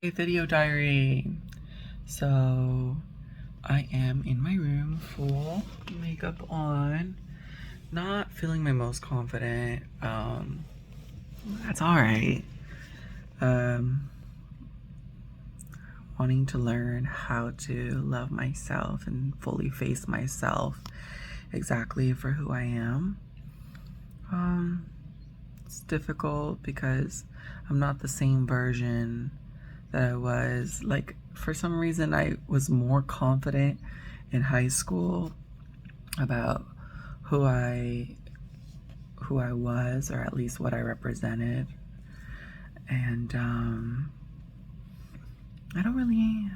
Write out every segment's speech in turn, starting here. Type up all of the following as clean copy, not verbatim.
Video diary. So I am in my room, full makeup on, not feeling my most confident. That's all right. Um, Wanting to learn how to love myself and fully face myself exactly for who I am. It's difficult because I'm not the same version that I was. Like, for some reason, I was more confident in high school about who I was, or at least what I represented. And I don't really,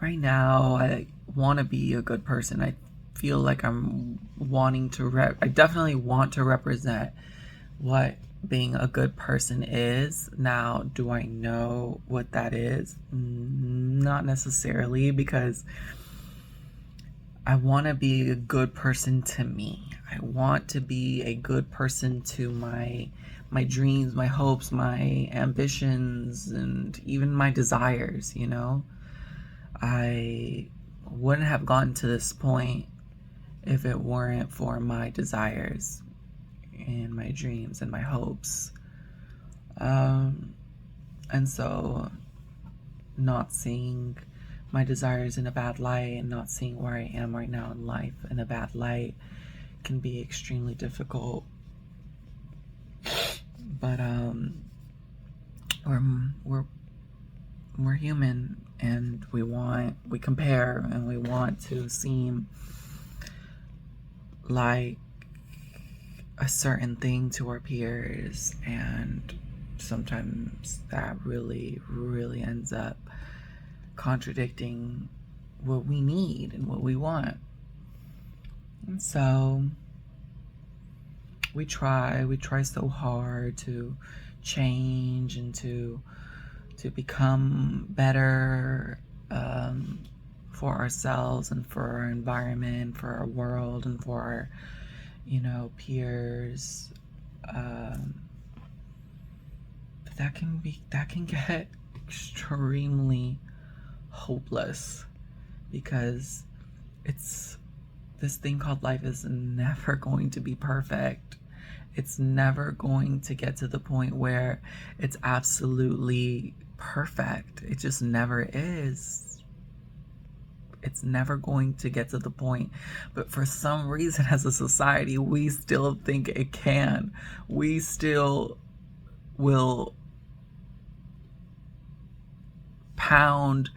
right now I want to be a good person. I feel like I'm wanting to I definitely want to represent what being a good person is. Now, do I know what that is? Not necessarily, because I want to be a good person to me. I want to be a good person to my dreams, my hopes, my ambitions, and even my desires, you know? I wouldn't have gotten to this point if it weren't for my desires and my dreams and my hopes. And so, not seeing my desires in a bad light and not seeing where I am right now in life in a bad light can be extremely difficult. But we're human, and we compare, and we want to seem like a certain thing to our peers, and sometimes that really ends up contradicting what we need and what we want. And so we try so hard to change and to become better, for ourselves and for our environment, for our world, and for our, peers. But that can get extremely hopeless, because it's this thing called life is never going to be perfect. It's never going to get to the point where it's absolutely perfect. It just never is. It's never going to get to the point. But for some reason, as a society, we still think it can. We still will pound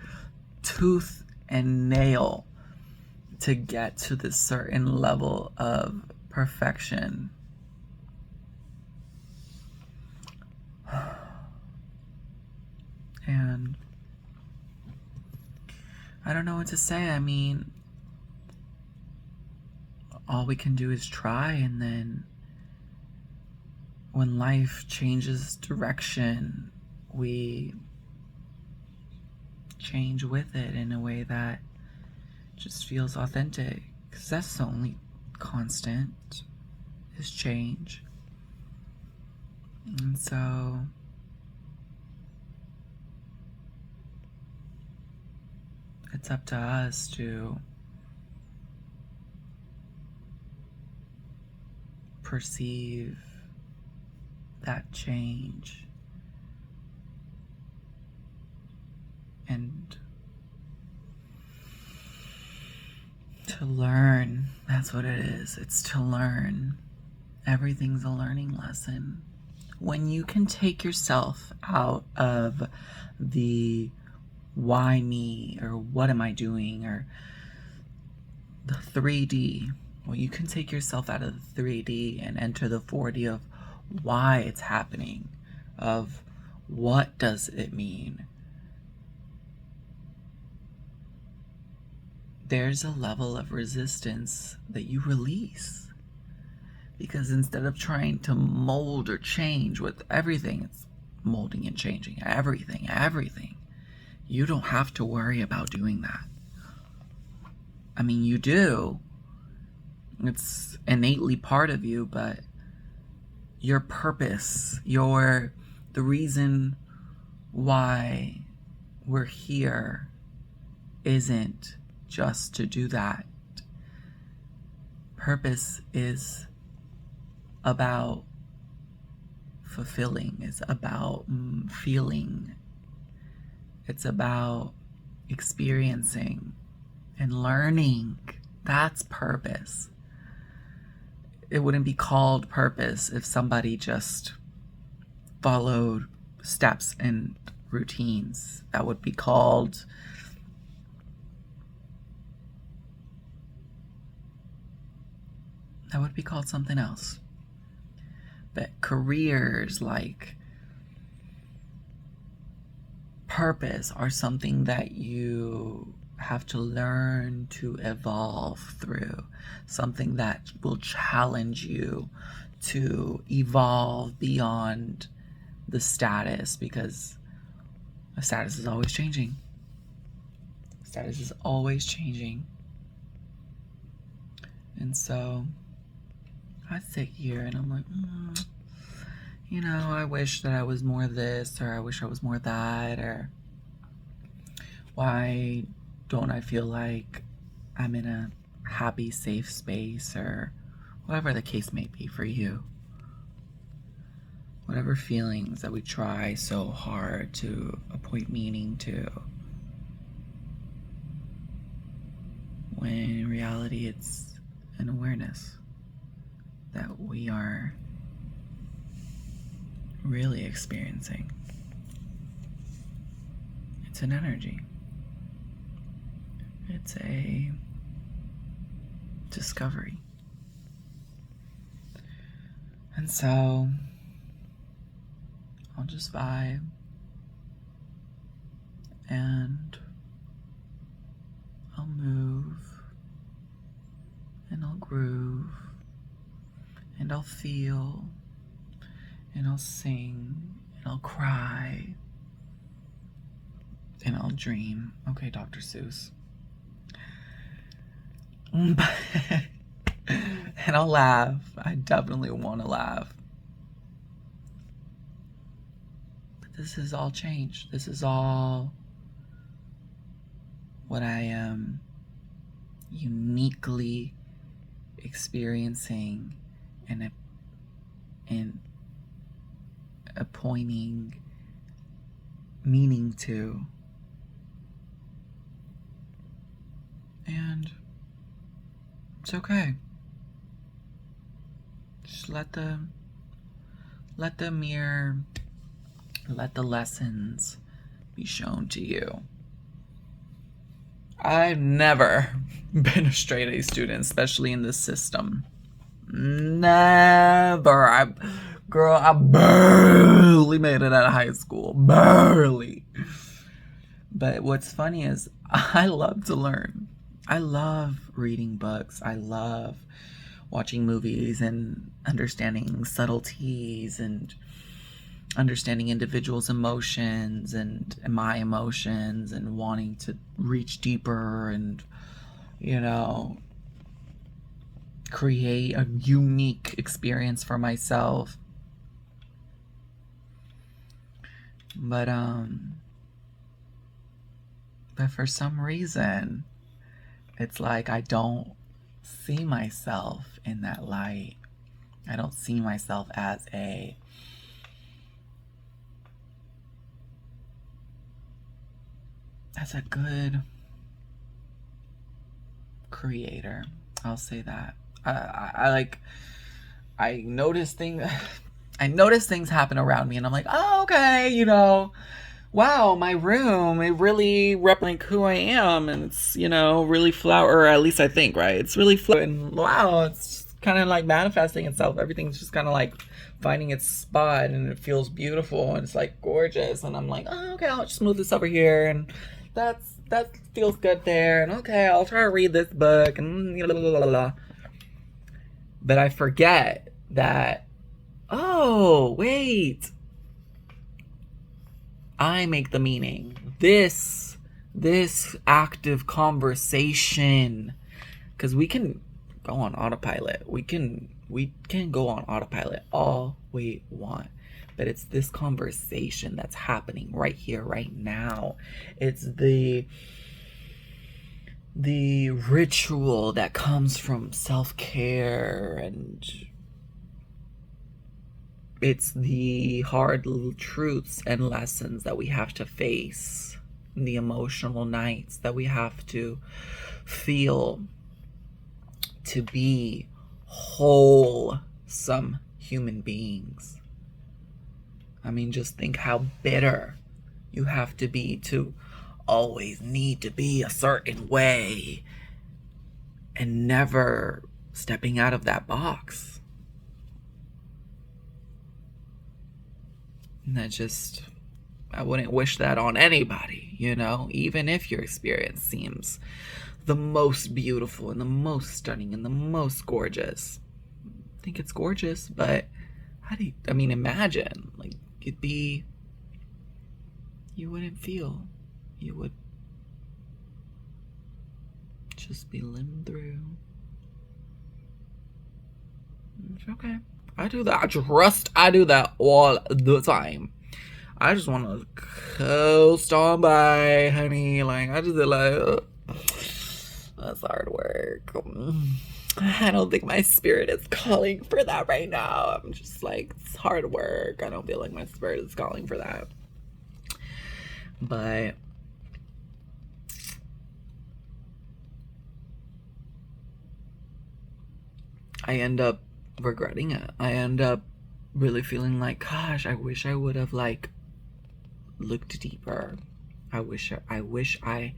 tooth and nail to get to this certain level of perfection. And I don't know what to say. I mean, all we can do is try, and then when life changes direction, we change with it in a way that just feels authentic, because that's the only constant, is change. And so it's up to us to perceive that change and to learn. That's what it is. It's to learn. Everything's a learning lesson. When you can take yourself out of the why me, or what am I doing, or the 3D, well, you can take yourself out of the 3D and enter the 4D of why it's happening, of what does it mean. There's a level of resistance that you release, because instead of trying to mold or change with everything, it's molding and changing everything. You don't have to worry about doing that. I mean, you do. It's innately part of you, but your purpose, the reason why we're here isn't just to do that. Purpose is about fulfilling, it's about feeling, it's about experiencing and learning. That's purpose. It wouldn't be called purpose if somebody just followed steps and routines. That would be called something else. But careers like purpose are something that you have to learn to evolve through, something that will challenge you to evolve beyond the status, because the status is always changing. Status is always changing. And so I sit here and I'm like, I wish that I was more this, or I wish I was more that, or why don't I feel like I'm in a happy, safe space, or whatever the case may be for you. Whatever feelings that we try so hard to appoint meaning to, when in reality it's an awareness that we are really experiencing. It's an energy. It's a discovery. And so I'll just vibe and I'll move and I'll groove and I'll feel and I'll sing and I'll cry and I'll dream. Okay, Dr. Seuss. And I'll laugh. I definitely want to laugh. But this is all change. This is all what I am uniquely experiencing and appointing meaning to. And it's okay. Just let the mirror, let the lessons be shown to you. I've never been a straight A student, especially in this system. Never. I barely made it out of high school. Barely. But what's funny is I love to learn. I love reading books. I love watching movies and understanding subtleties and understanding individuals' emotions and my emotions and wanting to reach deeper and, create a unique experience for myself. But for some reason, it's like I don't see myself in that light. I don't see myself as a good creator. I'll say that. I notice things happen around me and I'm like, oh, okay, wow, my room, it really represents who I am, and it's, really flower, or at least I think, right? It's really flower, and wow, it's kind of like manifesting itself. Everything's just kind of like finding its spot, and it feels beautiful, and it's like gorgeous, and I'm like, oh, okay, I'll just move this over here, and that feels good there, and okay, I'll try to read this book, and blah, blah, blah, blah. But I forget that, oh, wait, I make the meaning. This active conversation, because we can go on autopilot. We can go on autopilot all we want. but it's this conversation that's happening right here, right now. It's the ritual that comes from self-care, and it's the hard truths and lessons that we have to face, the emotional nights that we have to feel to be wholesome human beings. I mean, just think how bitter you have to be to always need to be a certain way and never stepping out of that box. And I wouldn't wish that on anybody, even if your experience seems the most beautiful and the most stunning and the most gorgeous. I think it's gorgeous, but imagine, like, you wouldn't feel, you would just be living through. It's okay. I do that. I do that all the time. I just want to coast on by, honey. Like, I just that's hard work. I don't think my spirit is calling for that right now. I'm just like, it's hard work. I don't feel like my spirit is calling for that. But I end up regretting it. I end up really feeling like, gosh, I wish I would have like looked deeper. I wish I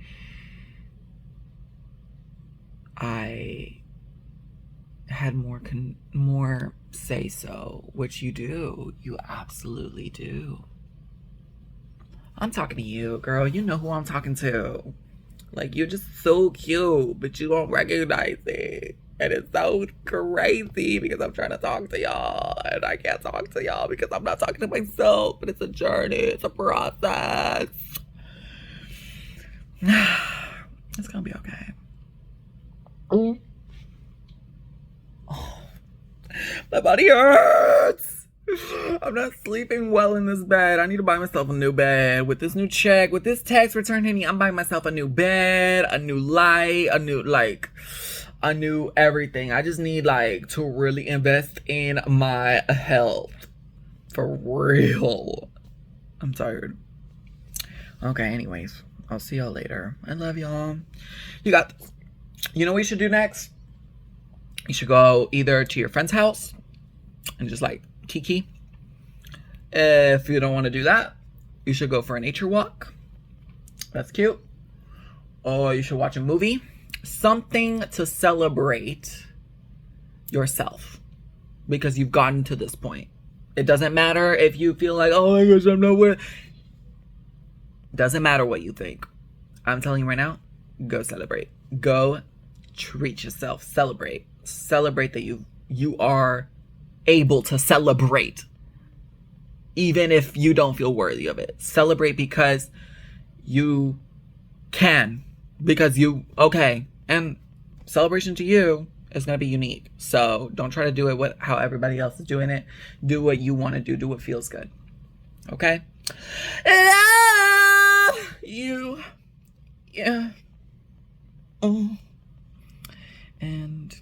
had more say so, which you do. You absolutely do. I'm talking to you, girl. You know who I'm talking to. Like, you're just so cute, but you don't recognize it. And it's so crazy because I'm trying to talk to y'all and I can't talk to y'all because I'm not talking to myself. But it's a journey. It's a process. It's gonna be okay. Oh, my body hurts. I'm not sleeping well in this bed. I need to buy myself a new bed. With this new check, with this tax return, honey, I'm buying myself a new bed, a new light, a new everything. I just need to really invest in my health. For real. I'm tired. Okay, anyways. I'll see y'all later. I love y'all. You got this. You know what you should do next? You should go either to your friend's house and just kiki. If you don't want to do that, you should go for a nature walk. That's cute. Or you should watch a movie. Something to celebrate yourself because you've gotten to this point. It doesn't matter if you feel like, oh my gosh, I'm nowhere. Doesn't matter what you think. I'm telling you right now, go celebrate. Go treat yourself. Celebrate. Celebrate that you are able to celebrate. Even if you don't feel worthy of it. Celebrate because you can. Because okay. And celebration to you is going to be unique. So don't try to do it how everybody else is doing it. Do what you want to do. Do what feels good. Okay? Love you. Yeah. And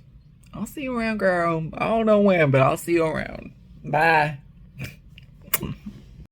I'll see you around, girl. I don't know when, but I'll see you around. Bye.